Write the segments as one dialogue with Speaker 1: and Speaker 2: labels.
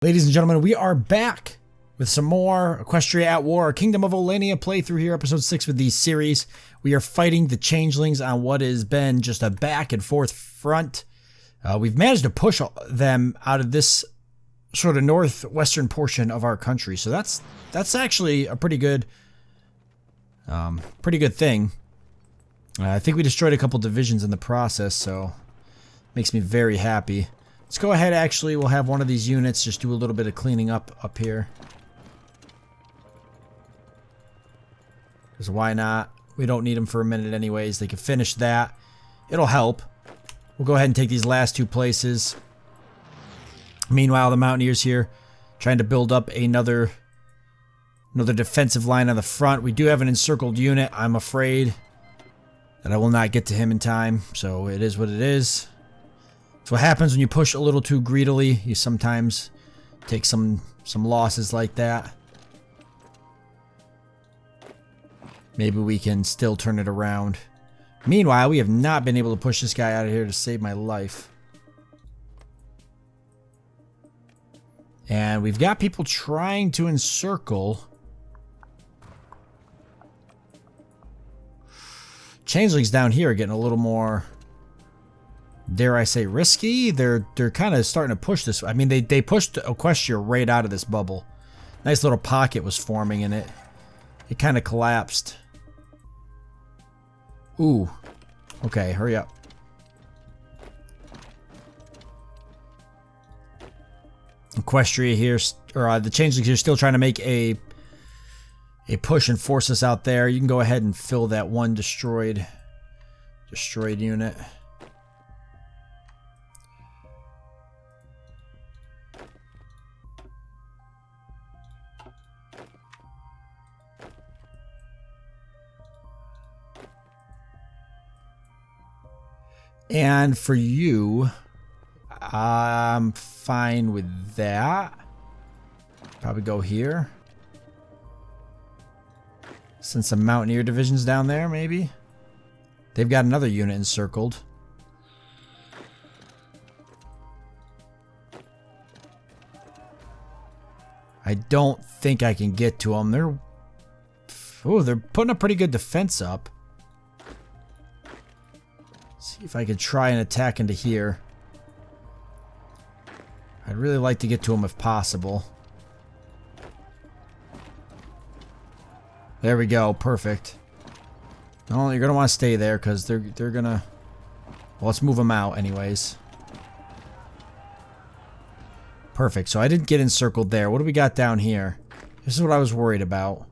Speaker 1: Ladies and gentlemen, we are back with some more Equestria at War, Kingdom of Olenia playthrough here, episode 6 with these series. We are fighting the Changelings on what has been just a back and forth front. We've managed to push them out of this sort of northwestern portion of our country, so that's actually a pretty good thing. I think we destroyed a couple divisions in the process, so makes me very happy. Let's go ahead, actually, we'll have one of these units just do a little bit of cleaning up here. Because why not? We don't need them for a minute anyways. They can finish that. It'll help. We'll go ahead and take these last two places. Meanwhile, the Mountaineers here trying to build up another defensive line on the front. We do have an encircled unit. I'm afraid that I will not get to him in time, so it is what it is. That's what happens when you push a little too greedily. You sometimes take some losses like that. Maybe we can still turn it around. Meanwhile, we have not been able to push this guy out of here to save my life. And we've got people trying to encircle. Changelings down here are getting a little more, dare I say, risky. They're kind of starting to push this. I mean, they pushed Equestria right out of this bubble. Nice little pocket was forming in it. It kind of collapsed. Ooh. Okay, hurry up. Equestria here, or the Changelings here, still trying to make a push and force us out there. You can go ahead and fill that one destroyed unit. And for you, I'm fine with that. Probably go here. Send some Mountaineer divisions down there, maybe. They've got another unit encircled. I don't think I can get to them. They're putting a pretty good defense up. See if I could try and attack into here. I'd really like to get to them if possible. There we go, perfect. No, you're gonna want to stay there because they're gonna. Well, let's move them out anyways. Perfect. So I didn't get encircled there. What do we got down here? This is what I was worried about.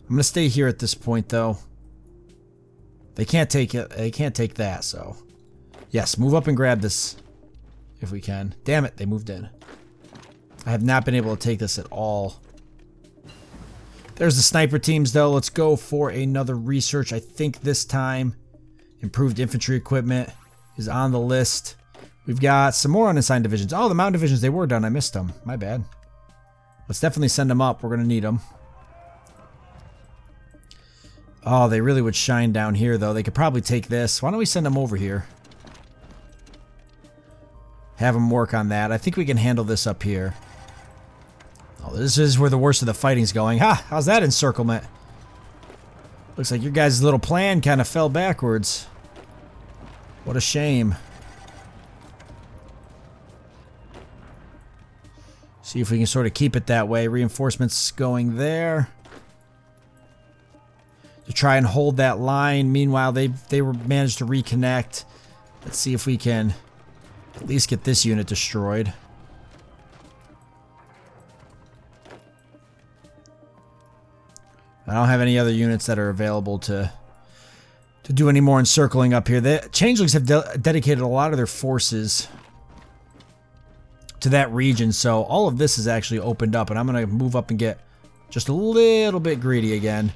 Speaker 1: I'm gonna stay here at this point though. They can't take it. They can't take that. So, yes, move up and grab this if we can. Damn it, they moved in. I have not been able to take this at all. There's the sniper teams, though. Let's go for another research. I think this time improved infantry equipment is on the list. We've got some more unassigned divisions. Oh, the mountain divisions, they were done. I missed them. My bad. Let's definitely send them up. We're going to need them. Oh, they really would shine down here, though. They could probably take this. Why don't we send them over here? Have them work on that. I think we can handle this up here. Oh, this is where the worst of the fighting's going. Ha! How's that encirclement? Looks like your guys' little plan kind of fell backwards. What a shame. See if we can sort of keep it that way. Reinforcements going there. To try and hold that line. Meanwhile, they were managed to reconnect. Let's see if we can at least get this unit destroyed. I don't have any other units that are available to do any more encircling up here. The Changelings have dedicated a lot of their forces to that region, so all of this is actually opened up, and I'm going to move up and get just a little bit greedy again.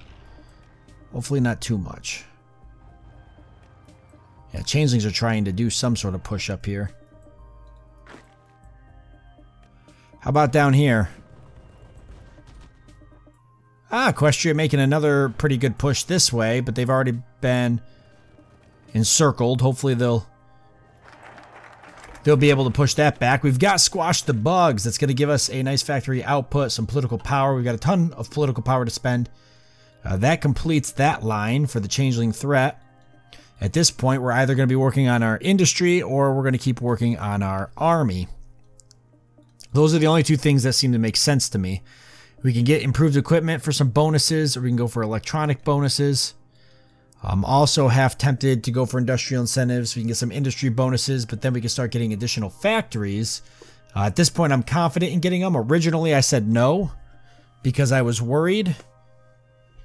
Speaker 1: Hopefully not too much. Yeah, Changelings are trying to do some sort of push up here. How about down here? Ah, Equestria making another pretty good push this way, but they've already been encircled. Hopefully they'll they'll be able to push that back. We've got Squash the Bugs. That's going to give us a nice factory output, some political power. We've got a ton of political power to spend. That completes that line for the Changeling threat. At this point, we're either going to be working on our industry or we're going to keep working on our army. Those are the only two things that seem to make sense to me. We can get improved equipment for some bonuses, or we can go for electronic bonuses. I'm also half tempted to go for industrial incentives. We can get some industry bonuses, but then we can start getting additional factories. At this point, I'm confident in getting them. Originally, I said no because I was worried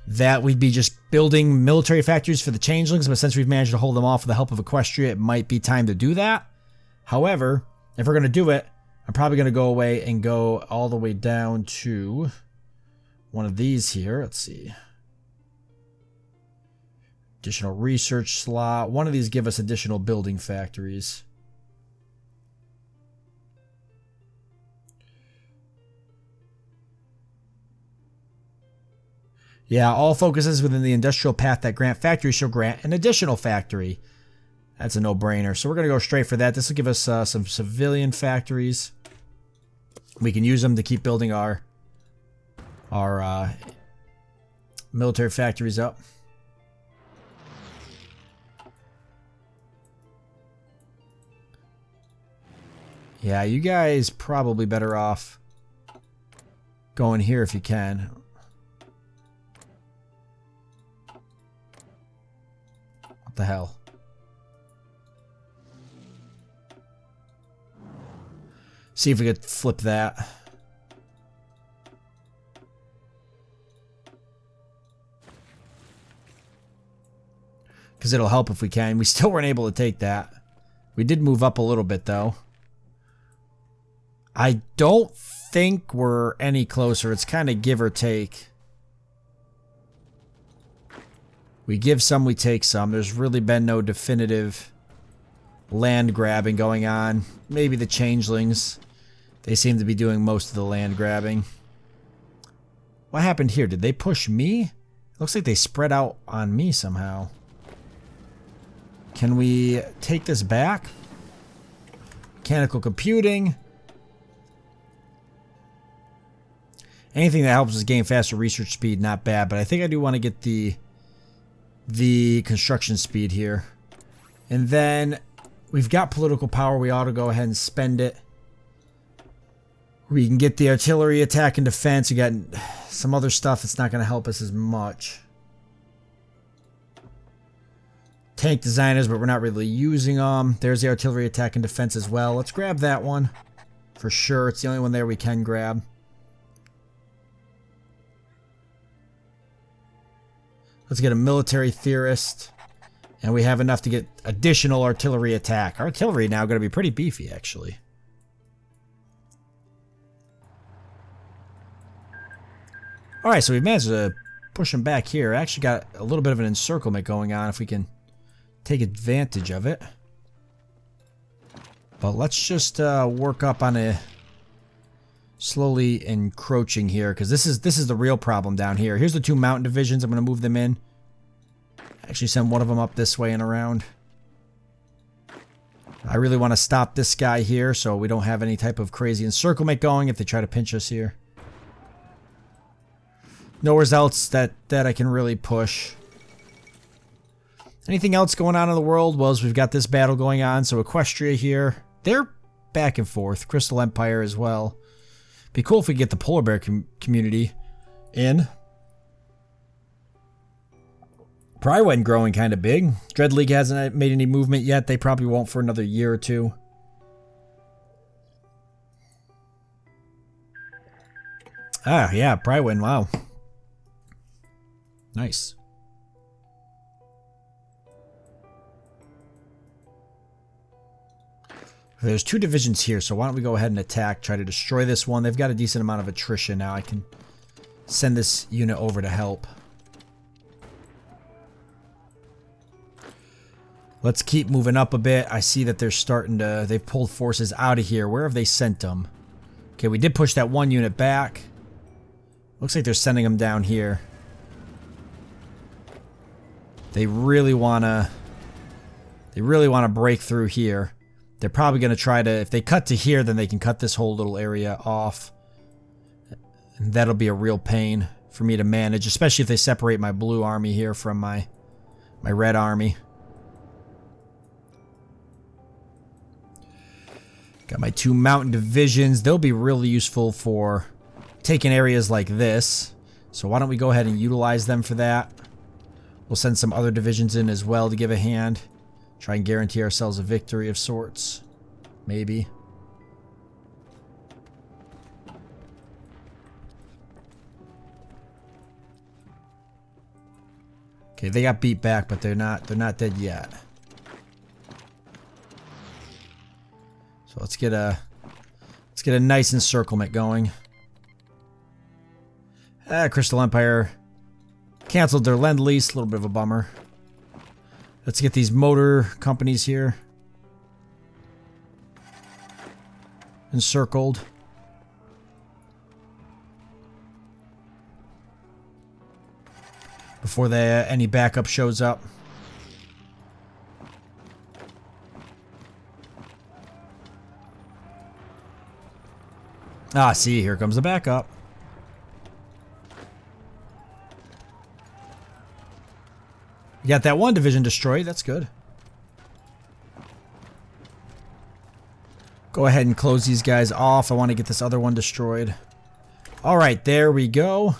Speaker 1: that we'd be just building military factories for the Changelings, but since we've managed to hold them off with the help of Equestria, it might be time to do that. However, if we're going to do it, I'm probably going to go away and go all the way down to one of these here. Let's see. Additional research slot. One of these give us additional building factories. Yeah, all focuses within the industrial path that grant factories shall grant an additional factory. That's a no-brainer. So we're going to go straight for that. This will give us some civilian factories. We can use them to keep building our military factories up. Yeah, you guys probably better off going here if you can. What the hell? See if we could flip that. Because it'll help if we can. We still weren't able to take that. We did move up a little bit, though. I don't think we're any closer. It's kind of give or take. We give some, we take some. There's really been no definitive land grabbing going on. Maybe the Changelings. They seem to be doing most of the land grabbing. What happened here? Did they push me? Looks like they spread out on me somehow. Can we take this back? Mechanical computing. Anything that helps us gain faster research speed, not bad. But I think I do want to get the construction speed here. And then we've got political power. We ought to go ahead and spend it. We can get the artillery attack and defense. We got some other stuff that's not going to help us as much. Tank designers, but we're not really using them. There's the artillery attack and defense as well. Let's grab that one for sure. It's the only one there we can grab. Let's get a military theorist. And we have enough to get additional artillery attack. Artillery now going to be pretty beefy, actually. Alright, so we've managed to push them back here. Actually got a little bit of an encirclement going on if we can take advantage of it. But let's just work up on a slowly encroaching here, because this is the real problem down here. Here's the two mountain divisions. I'm going to move them in. Actually send one of them up this way and around. I really want to stop this guy here so we don't have any type of crazy encirclement going if they try to pinch us here. Nowhere else that I can really push. Anything else going on in the world? Well, we've got this battle going on. So Equestria here. They're back and forth. Crystal Empire as well. Be cool if we get the polar bear community in. Probably wasn't growing kind of big. Dread League hasn't made any movement yet. They probably won't for another year or two. Ah, yeah, Prywin, wow. Nice. There's two divisions here, so why don't we go ahead and attack, try to destroy this one. They've got a decent amount of attrition now. I can send this unit over to help. Let's keep moving up a bit. I see that they're starting to... They've pulled forces out of here. Where have they sent them? Okay, we did push that one unit back. Looks like they're sending them down here. They really want to break through here. They're probably going to try to, if they cut to here, then they can cut this whole little area off. And that'll be a real pain for me to manage, especially if they separate my blue army here from my red army. Got my 2 mountain divisions. They'll be really useful for taking areas like this. So why don't we go ahead and utilize them for that. We'll send some other divisions in as well to give a hand. Try and guarantee ourselves a victory of sorts. Maybe. Okay, they got beat back, but they're not dead yet. So let's get a nice encirclement going. Crystal Empire canceled their lend-lease, a little bit of a bummer. Let's get these motor companies here encircled. Before any backup shows up. Ah, see, here comes the backup. We got that one division destroyed. That's good. Go ahead and close these guys off. I want to get this other one destroyed. Alright, there we go.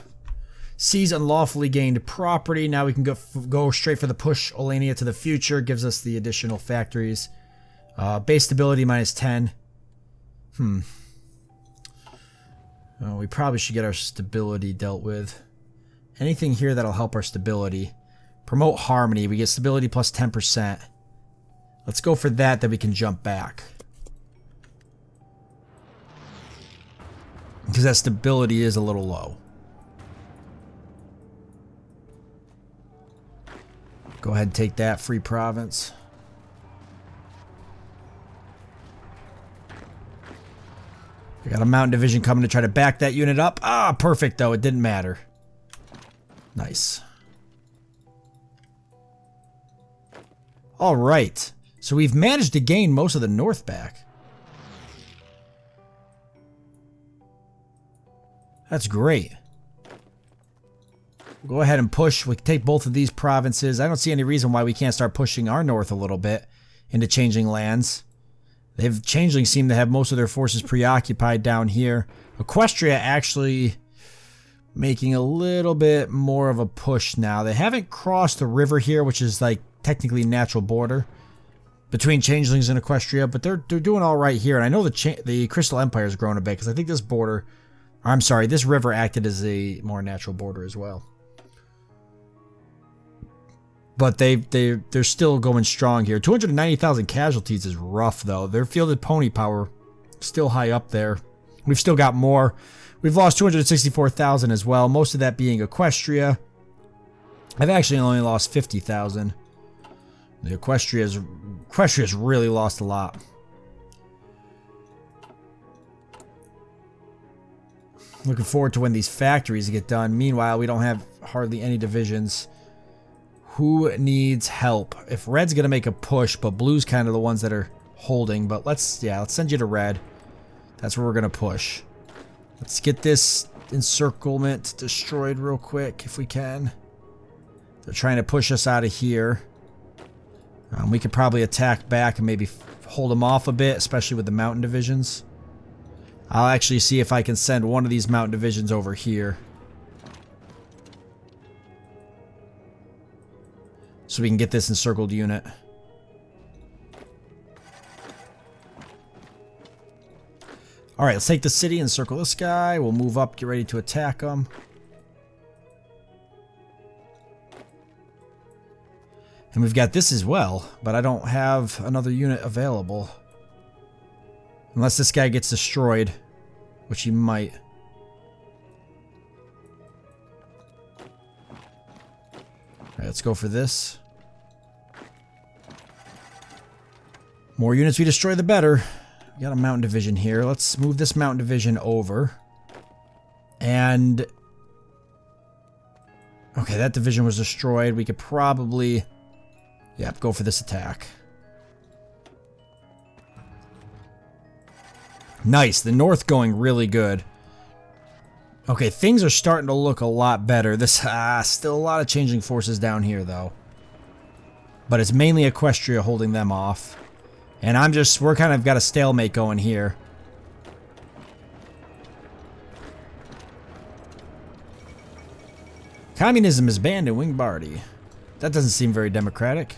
Speaker 1: Seize unlawfully gained property. Now we can go straight for the push Olenia to the future. Gives us the additional factories. Base stability -10. Oh, we probably should get our stability dealt with. Anything here that'll help our stability. Promote harmony. We get stability plus 10%. Let's go for that, then we can jump back. Because that stability is a little low. Go ahead and take that free province. We got a mountain division coming to try to back that unit up. Ah, perfect though. It didn't matter. Nice. All right. So we've managed to gain most of the north back. That's great. We'll go ahead and push. We can take both of these provinces. I don't see any reason why we can't start pushing our north a little bit into Changeling lands. Changeling seem to have most of their forces preoccupied down here. Equestria actually making a little bit more of a push now. They haven't crossed the river here, which is like technically natural border between Changelings and Equestria, but they're doing all right here. And I know the Crystal Empire has grown a bit because I think this border, I'm sorry, this river acted as a more natural border as well. But they're still going strong here. 290,000 casualties is rough, though. Their fielded pony power still high up there. We've still got more. We've lost 264,000 as well, most of that being Equestria. I've actually only lost 50,000. The Equestria's really lost a lot. Looking forward to when these factories get done. Meanwhile, we don't have hardly any divisions. Who needs help? If red's gonna make a push, but blue's kind of the ones that are holding. But let's send you to red. That's where we're gonna push. Let's get this encirclement destroyed real quick if we can. They're trying to push us out of here. We could probably attack back and maybe hold them off a bit, especially with the mountain divisions. I'll actually see if I can send one of these mountain divisions over here. So we can get this encircled unit. Alright, let's take the city and circle this guy. We'll move up, get ready to attack him. And we've got this as well, but I don't have another unit available. Unless this guy gets destroyed, which he might. Alright, let's go for this. More units we destroy, the better. We got a mountain division here. Let's move this mountain division over. And... okay, that division was destroyed. We could probably... yep, go for this attack. Nice. The north going really good. Okay, things are starting to look a lot better. This still a lot of changing forces down here, though. But it's mainly Equestria holding them off. And we're kind of got a stalemate going here. Communism is banned in Wingbardi. That doesn't seem very democratic.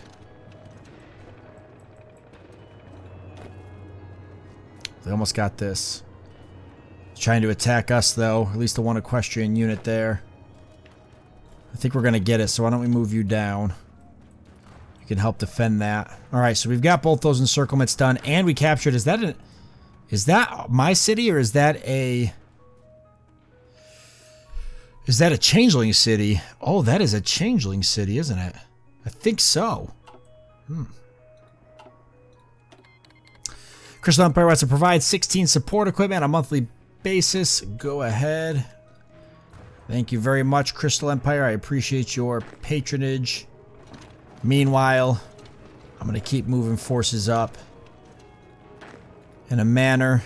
Speaker 1: They almost got this. Trying to attack us, though. At least the one equestrian unit there. I think we're going to get it, so why don't we move you down? You can help defend that. Alright, so we've got both those encirclements done, and we captured... Is that my city, or is that a... Is that a Changeling city? Oh, that is a Changeling city, isn't it? I think so. Crystal Empire wants to provide 16 support equipment on a monthly basis. Go ahead. Thank you very much, Crystal Empire. I appreciate your patronage. Meanwhile, I'm going to keep moving forces up in a manner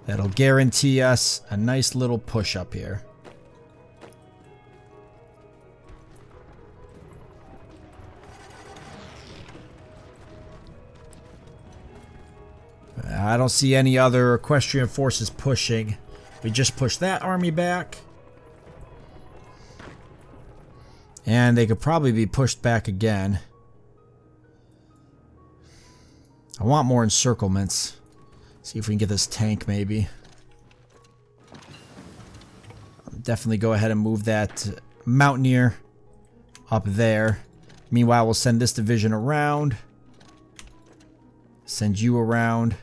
Speaker 1: that'll guarantee us a nice little push up here. I don't see any other equestrian forces pushing. We just pushed that army back. And they could probably be pushed back again. I want more encirclements. See if we can get this tank maybe. Definitely go ahead and move that mountaineer up there. Meanwhile, we'll send this division around. Send you around.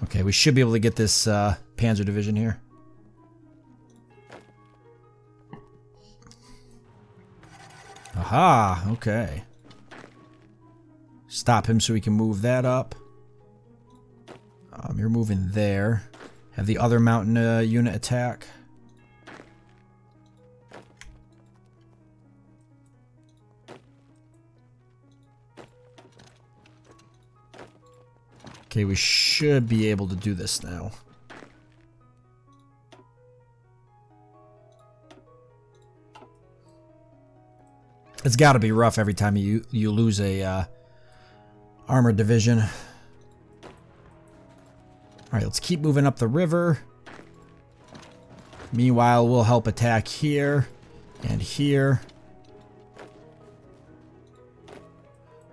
Speaker 1: Okay, we should be able to get this Panzer division here. Aha, okay. Stop him so we can move that up. You're moving there. Have the other mountain unit attack. Okay, we should be able to do this now. It's got to be rough every time you lose a armored division. All right, let's keep moving up the river. Meanwhile, we'll help attack here and here.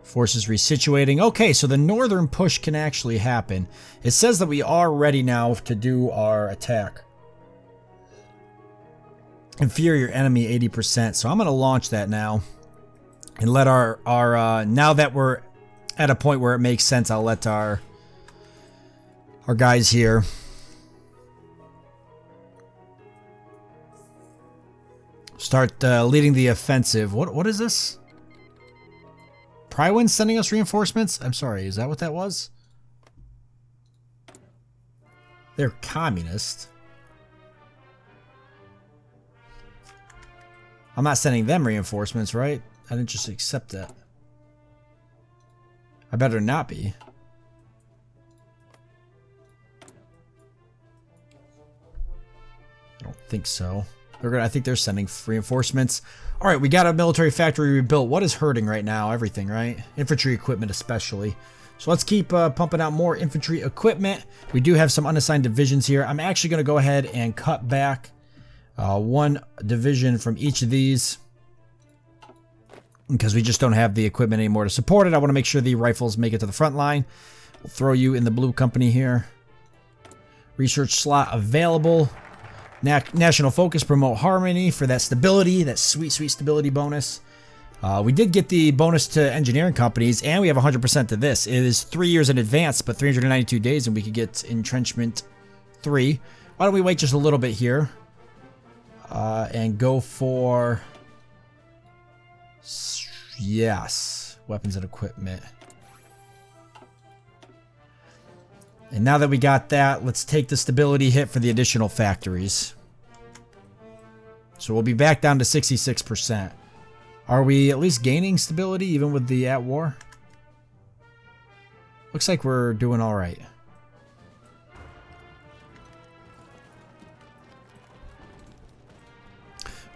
Speaker 1: Forces resituating. Okay, so the northern push can actually happen. It says that we are ready now to do our attack. Inferior enemy 80%. So I'm going to launch that now. And let our now that we're at a point where it makes sense, I'll let our guys here start leading the offensive. What is this? Prywin's sending us reinforcements? I'm sorry, is that what that was? They're communist. I'm not sending them reinforcements, right? I didn't just accept that. I better not be. I don't think so. I think they're sending reinforcements. All right, we got a military factory rebuilt. What is hurting right now? Everything, right? Infantry equipment especially. So let's keep pumping out more infantry equipment. We do have some unassigned divisions here. I'm actually going to go ahead and cut back one division from each of these because we just don't have the equipment anymore to support it. I want to make sure the rifles make it to the front line. We'll throw you in the blue company here. Research slot available. National focus, promote harmony for that stability, that sweet, sweet stability bonus. We did get the bonus to engineering companies, and we have 100% to this. It is 3 years in advance, but 392 days, and we could get entrenchment 3. Why don't we wait just a little bit here and go for, yes, weapons and equipment. And now that we got that, let's take the stability hit for the additional factories. So we'll be back down to 66%. Are we at least gaining stability even with the at war? Looks like we're doing all right.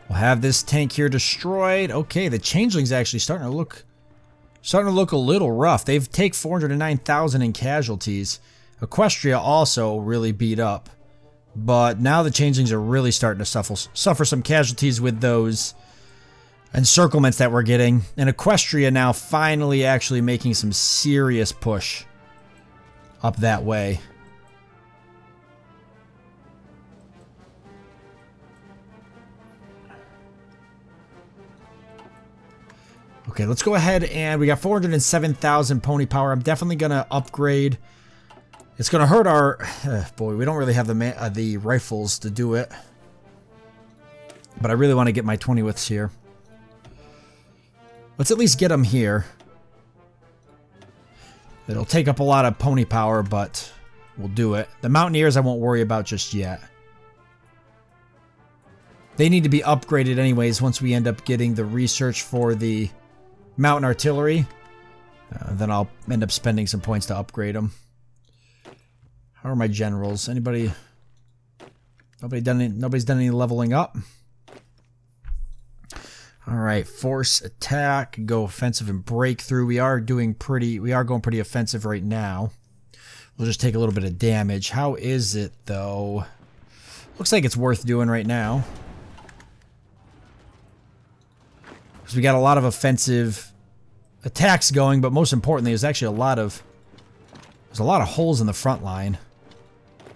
Speaker 1: We'll have this tank here destroyed. Okay, the Changeling's actually starting to look a little rough. They've taken 409,000 in casualties. Equestria also really beat up. But now the Changelings are really starting to suffer some casualties with those encirclements that we're getting. And Equestria now finally actually making some serious push up that way. Okay, let's go ahead and we got 407,000 pony power. I'm definitely going to upgrade. It's going to hurt our... boy, we don't really have the rifles to do it. But I really want to get my 20 widths here. Let's at least get them here. It'll take up a lot of pony power, but we'll do it. The Mountaineers I won't worry about just yet. They need to be upgraded anyways once we end up getting the research for the mountain artillery. Then I'll end up spending some points to upgrade them. How are my generals? Anybody? Nobody's done any leveling up. All right, force attack, go offensive and breakthrough. We are going pretty offensive right now. We'll just take a little bit of damage. How is it though? Looks like it's worth doing right now. Because we got a lot of offensive attacks going, but most importantly, there's actually a lot of holes in the front line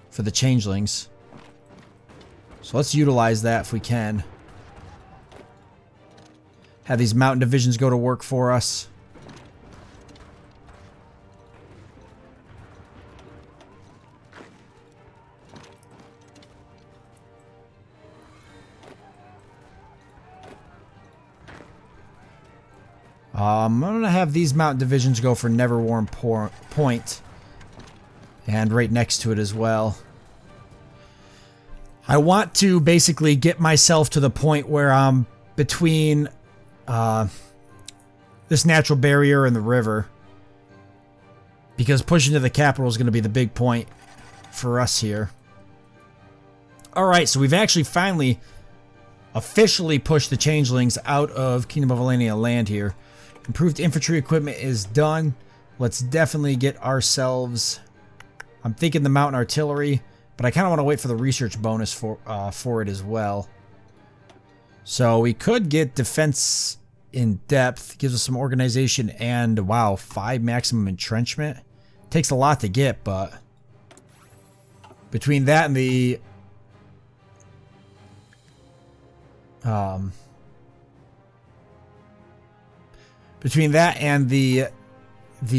Speaker 1: for the Changelings. So let's utilize that if we can. Have these mountain divisions go to work for us. I'm going to have these mountain divisions go for Neverwarm Point. And right next to it as well. I want to basically get myself to the point where I'm between this natural barrier and the river. Because pushing to the capital is going to be the big point for us here. Alright, so we've actually finally officially pushed the Changelings out of Kingdom of Olenia land here. Improved infantry equipment is done. Let's definitely get ourselves... I'm thinking the mountain artillery, but I kind of want to wait for the research bonus for it as well. So we could get defense in depth, gives us some organization, and wow, 5 maximum entrenchment. Takes a lot to get, but between that and the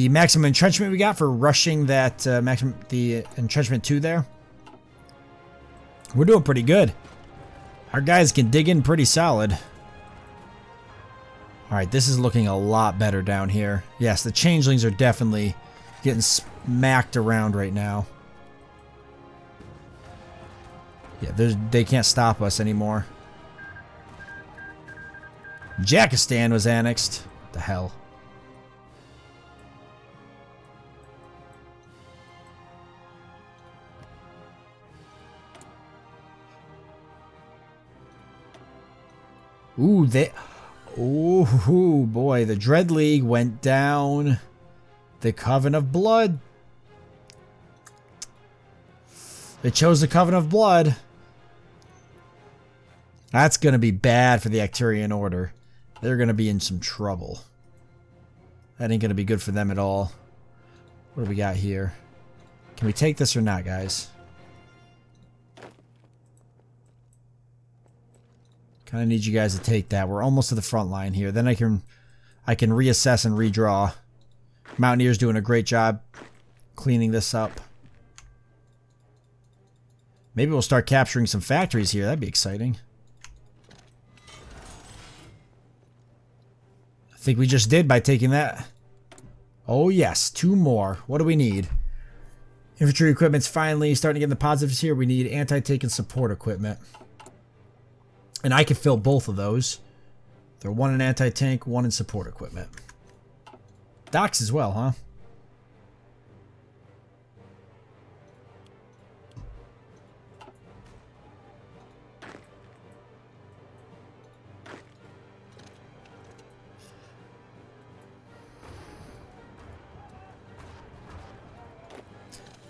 Speaker 1: maximum entrenchment we got for rushing that the entrenchment 2 there, we're doing pretty good. Our guys can dig in pretty solid. Alright, this is looking a lot better down here. Yes, the Changelings are definitely getting smacked around right now. Yeah, they can't stop us anymore. Jakistan was annexed. What the hell? Ooh, ooh, boy, the Dread League went down. The Coven of Blood. They chose the Coven of Blood. That's going to be bad for the Acturian Order. They're going to be in some trouble. That ain't going to be good for them at all. What do we got here? Can we take this or not, guys? Kind of need you guys to take that. We're almost to the front line here. Then I can reassess and redraw. Mountaineers doing a great job cleaning this up. Maybe we'll start capturing some factories here. That'd be exciting. I think we just did by taking that. Oh yes, 2 more. What do we need? Infantry equipment's finally starting to get in the positives here. We need anti-tank and support equipment. And I can fill both of those. They're 1 in anti-tank, 1 in support equipment. Docks as well, huh?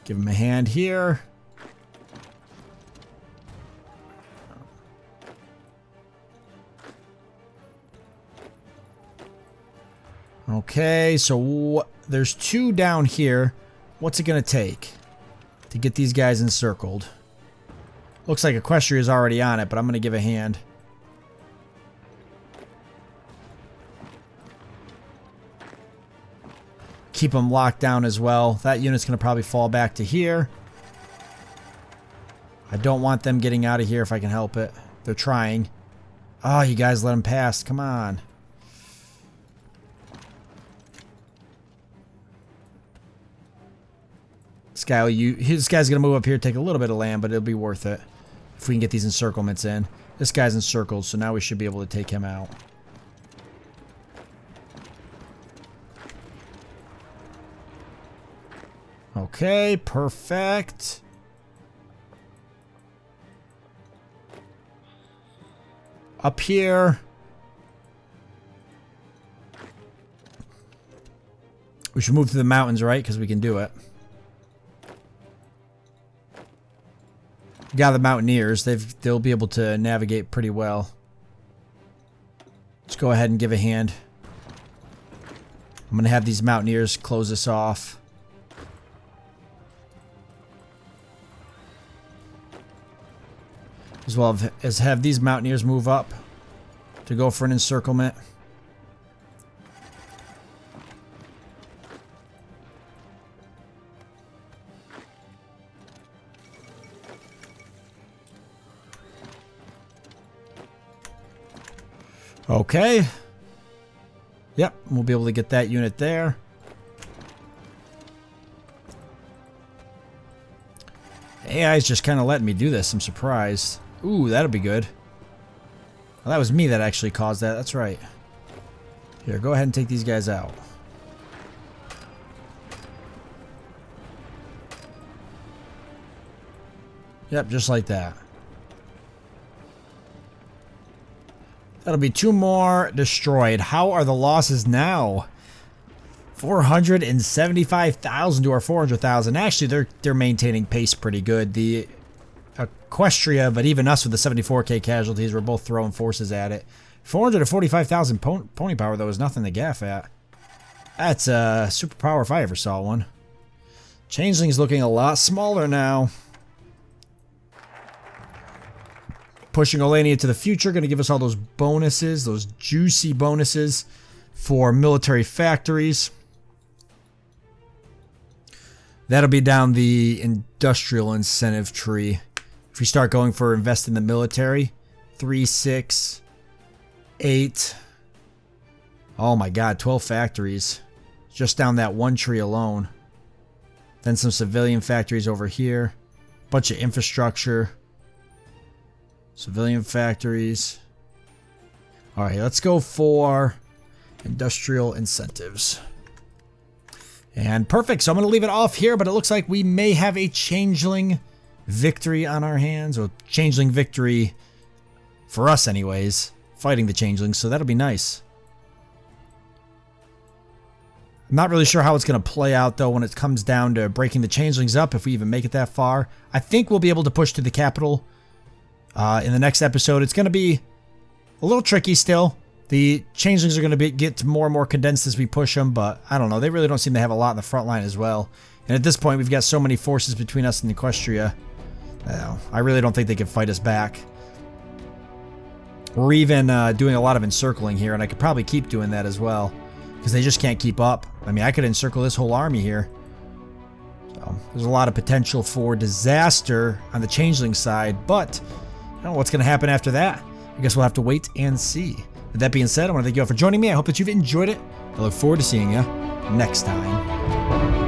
Speaker 1: Give him a hand here. Okay, so there's 2 down here. What's it going to take to get these guys encircled? Looks like Equestria is already on it, but I'm going to give a hand. Keep them locked down as well. That unit's going to probably fall back to here. I don't want them getting out of here if I can help it. They're trying. Oh, you guys let them pass. Come on. This guy's going to move up here, take a little bit of land, but it'll be worth it if we can get these encirclements in. This guy's encircled, so now we should be able to take him out. Okay, perfect. Up here. We should move to the mountains, right? Because we can do it. We got the Mountaineers. They'll be able to navigate pretty well. Let's go ahead and give a hand. I'm going to have these Mountaineers close this off. As well as have these Mountaineers move up to go for an encirclement. Okay. Yep, we'll be able to get that unit there. AI's just kind of letting me do this. I'm surprised. Ooh, that'll be good. Well, that was me that actually caused that. That's right. Here, go ahead and take these guys out. Yep, just like that. That'll be 2 more destroyed. How are the losses now? 475,000 to our 400,000. Actually, they're maintaining pace pretty good. The Equestria, but even us with the 74k casualties, we're both throwing forces at it. 445,000 pony power, though, is nothing to gaff at. That's a superpower if I ever saw one. Changeling's looking a lot smaller now. Pushing Olenia to the future, going to give us all those bonuses, those juicy bonuses for military factories. That'll be down the industrial incentive tree. If we start going for invest in the military, 3, 6, 8. Oh my god, 12 factories. Just down that one tree alone. Then some civilian factories over here. Bunch of infrastructure. Civilian factories. Alright, let's go for industrial incentives. And perfect, so I'm going to leave it off here, but it looks like we may have a Changeling victory on our hands, or Changeling victory for us anyways, fighting the Changelings, so that'll be nice. I'm not really sure how it's going to play out, though, when it comes down to breaking the Changelings up, if we even make it that far. I think we'll be able to push to the capital in the next episode. It's going to be a little tricky still. The Changelings are going to get more and more condensed as we push them, but I don't know. They really don't seem to have a lot in the front line as well. And at this point, we've got so many forces between us and Equestria. I really don't think they can fight us back. We're even doing a lot of encircling here, and I could probably keep doing that as well, because they just can't keep up. I mean, I could encircle this whole army here. So there's a lot of potential for disaster on the Changeling side, but I don't know what's going to happen after that. I guess we'll have to wait and see. With that being said, I want to thank you all for joining me. I hope that you've enjoyed it. I look forward to seeing you next time.